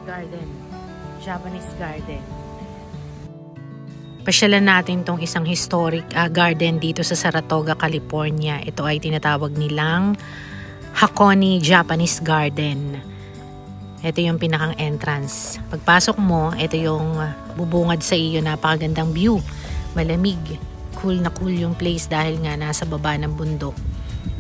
garden. Japanese garden. Pasyalan natin tong isang historic garden dito sa Saratoga, California. Ito ay tinatawag nilang Hakone Japanese Garden. Ito yung pinakang entrance. Pagpasok mo, ito yung bubungad sa iyo. Napakagandang view. Malamig. Cool na cool yung place dahil nga nasa baba ng bundok.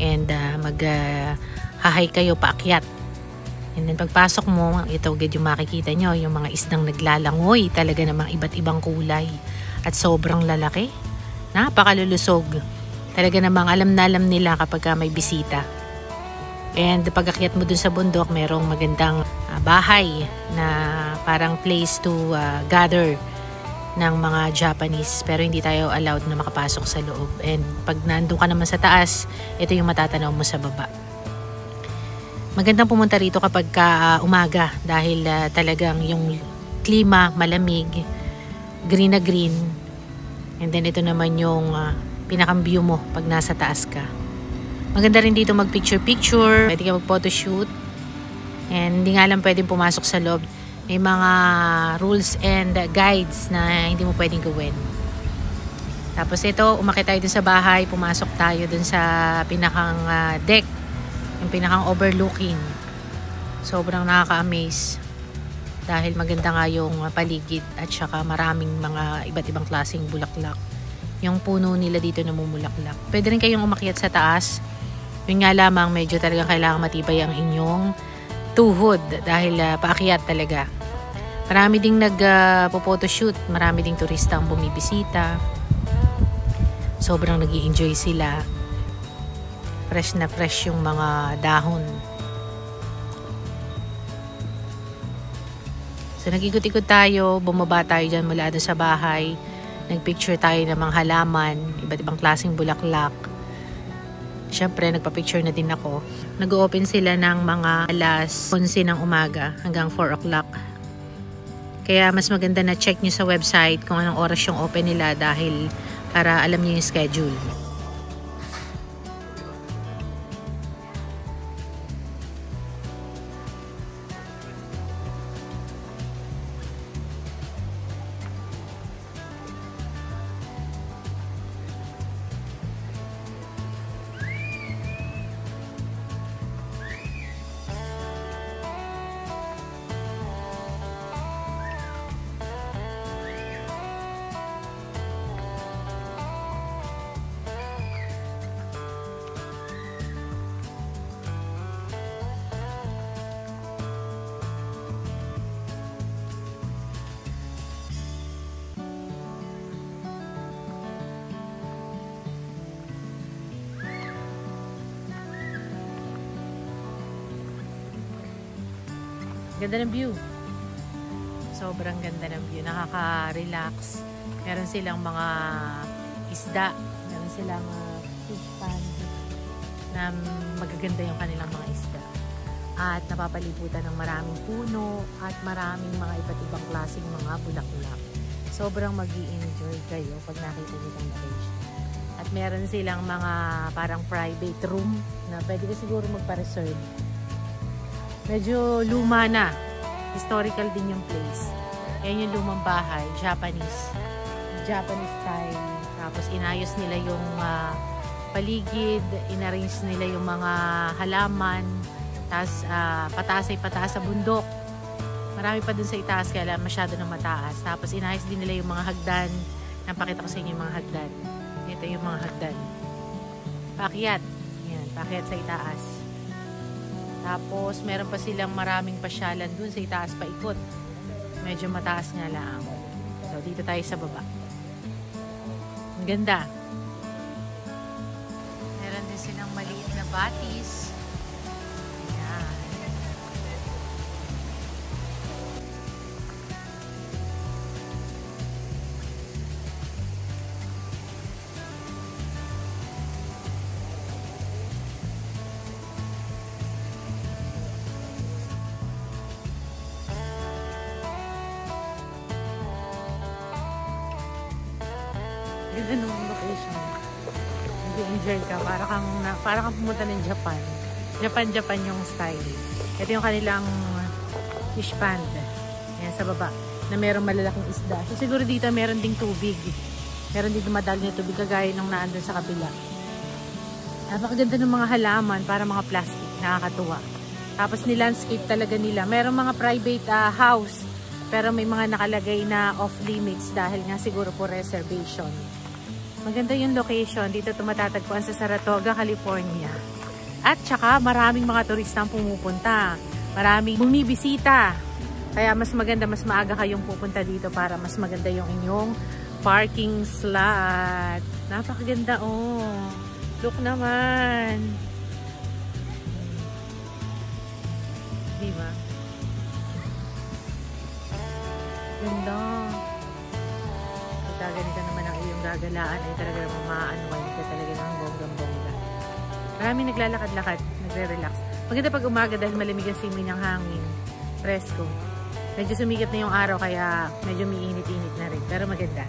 And mag-hike kayo paakyat. And then pagpasok mo, ito agad yung makikita nyo, yung mga isdang naglalangoy. Talaga namang iba't ibang kulay. At sobrang lalaki. Napakalulusog. Talaga namang alam na alam nila kapag may bisita. And pag-akyat mo dun sa bundok, merong magandang bahay na parang place to gather ng mga Japanese. Pero hindi tayo allowed na makapasok sa loob. And pag nandun ka naman sa taas, ito yung matatanaw mo sa baba. Magandang pumunta rito kapag umaga dahil talagang yung klima malamig, green na green. And then ito naman yung pinakang view mo pag nasa taas ka. Maganda rin dito mag picture-picture. Pwede ka mag photoshoot. And hindi nga lang pwedeng pumasok sa loob. May mga rules and guides na hindi mo pwedeng gawin. Tapos ito, umakyat tayo dun sa bahay. Pumasok tayo dun sa pinakang deck. Yung pinakang overlooking. Sobrang nakaka-amaze. Dahil maganda nga yung paligid at saka maraming mga iba't ibang klaseng bulaklak. Yung puno nila dito namumulaklak. Pwede rin kayong umakyat sa taas. Yun nga lamang medyo talaga kailangan matibay ang inyong tuhod dahil paakyat talaga. Marami ding nag-photoshoot. Marami ding turista ang bumibisita. Sobrang nag-i-enjoy sila. Fresh na fresh yung mga dahon. So nag-ikot-ikot tayo, bumaba tayo dyan mula doon sa bahay. Nagpicture tayo ng mga halaman, iba't ibang klaseng bulaklak. Siyempre, nagpa-picture na din ako. Nag-open sila ng mga alas 11 ng umaga hanggang 4 o'clock. Kaya mas maganda na check nyo sa website kung anong oras yung open nila dahil para alam nyo yung schedule. Ganda ng view. Sobrang ganda ng view. Nakaka-relax. Meron silang mga isda. Meron silang fish pond na magaganda yung kanilang mga isda. At napapalibutan ng maraming puno at maraming mga iba't ibang klaseng mga bulaklak. Sobrang mag-i-enjoy kayo pag nakita nyo ng location. At meron silang mga parang private room na pwede ka siguro magpa-reserve. Medyo luma na. Historical din yung place. Yan yung lumang bahay. Japanese style. Tapos inayos nila yung paligid. Inarrange nila yung mga halaman. Tapos pataas ay pataas sa bundok. Marami pa dun sa itaas kaya masyado na mataas. Tapos inayos din nila yung mga hagdan. Napakita ko sa inyo yung mga hagdan. Ito yung mga hagdan. Paakyat. Yan, paakyat sa itaas. Tapos, meron pa silang maraming pasyalan dun sa itaas paikot. Medyo mataas nga lang. So, dito tayo sa baba. Ang ganda. Meron din silang maliit na batis. Ayan. Ganda nung location. Nag-enjoy ka. Para kang pumunta ng Japan. Japan yung style. Ito yung kanilang fish pond. Ayan, sa baba. Na merong malalaking isda. So, siguro dito meron ding tubig. Meron dito madali na tubig kagaya nung naandun sa kabila. Napakaganda ng mga halaman para mga plastic. Nakakatuwa. Tapos ni-landscape talaga nila. Merong mga private house. Pero may mga nakalagay na off limits dahil nga siguro po reservation. Maganda yung location. Dito tumatatagpuan sa Saratoga, California. At saka maraming mga turista ang pumupunta. Maraming bumibisita. Kaya mas maganda, mas maaga kayong pupunta dito para mas maganda yung inyong parking slot. Napakaganda oh. Look naman. Diba? Ganda. Pagka ganito naman ang iyong gagalaan ay talaga naman ma-unwind ka talaga ng bonggang-bongga. Maraming naglalakad-lakad, nagre-relax. Maganda pag umaga dahil malamig ang simoy ng hangin. Presko. Medyo sumikat na yung araw kaya medyo may init-init na rin. Pero maganda.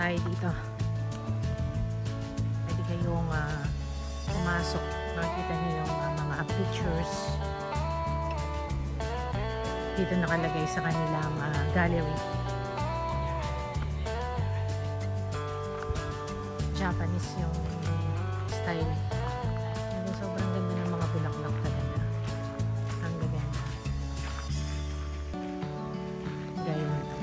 Tayo dito. Pwede kayong pumasok. Makikita niyo yung mga pictures. Dito nakalagay sa kanilang gallery. Japanese yung style. Sobrang ganda ng mga bulaklak talaga. Ang ganda. Gaya na ito.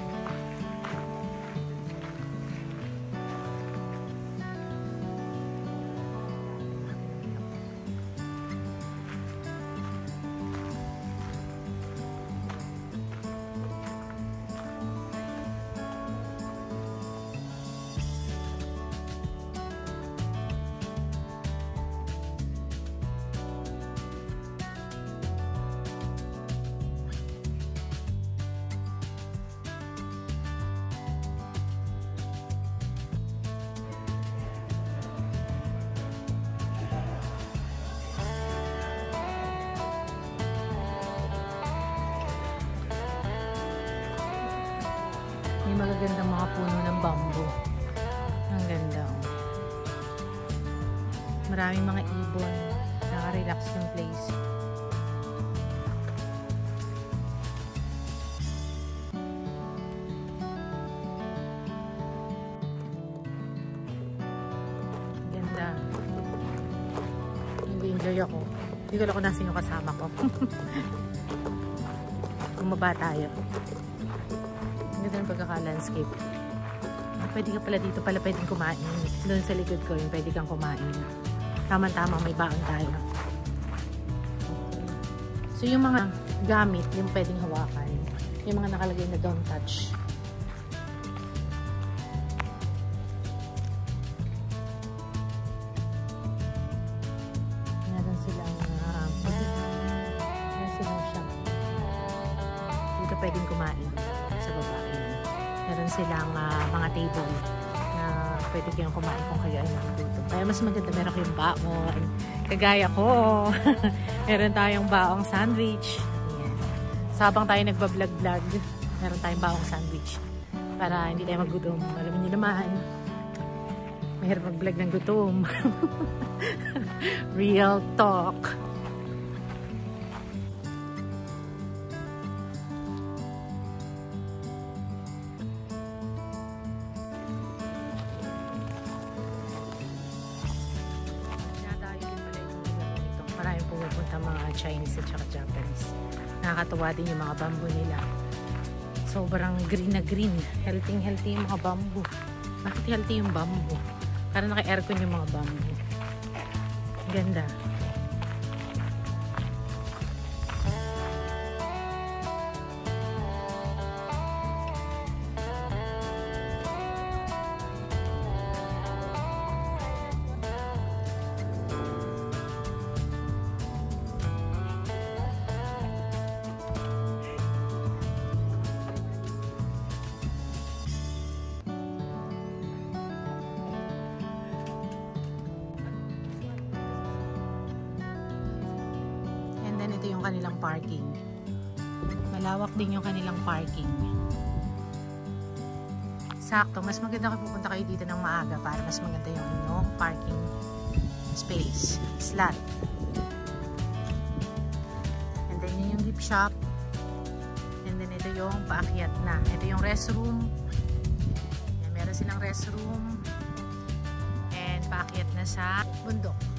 May magagandang mga puno ng bamboo. Ang ganda. Maraming mga ibon. Naka-relax yung place. Ganda. Nag-enjoy ako. Hindi ko alam kung nasin yung kasama ko. Bumaba tayo. Ganda ng pagkaka-landscape. Pwede ka pala dito pala pwedeng kumain. Doon sa likod ko yung pwede kang kumain. Tama-tama may baon tayo. So yung mga gamit yung pwedeng hawakan. Yung mga nakalagay na don't touch. Meron silang meron silang shop. Dito pwedeng kumain sa baba. Meron silang mga table na pwede kayong kumain kung kayo ay nagugutom. Kaya mas maganda meron kayong baon. Kagaya ko. Meron tayong baong sandwich. Ayan. So, habang tayo nagbablog-vlog, meron tayong baong sandwich. Para hindi tayo magutom. Alam niyo naman, mahirap mag-vlog ng gutom. Real talk. Maraming pumupunta mga Chinese at saka Japanese. Nakakatuwa din yung mga bamboo nila. Sobrang green na green. Healthy yung mga bamboo. Bakit healthy yung bamboo? Parang naka-aircon yung mga bamboo. Ganda. yung kanilang parking. Malawak din yung kanilang parking. Sakto, mas maganda kayo pupunta kayo dito ng maaga para mas maganda yung inyong parking space, slot. And then yun yung gift shop. And then ito yung paakyat na. Ito yung restroom. Yan, meron silang restroom. And paakyat na sa bundok.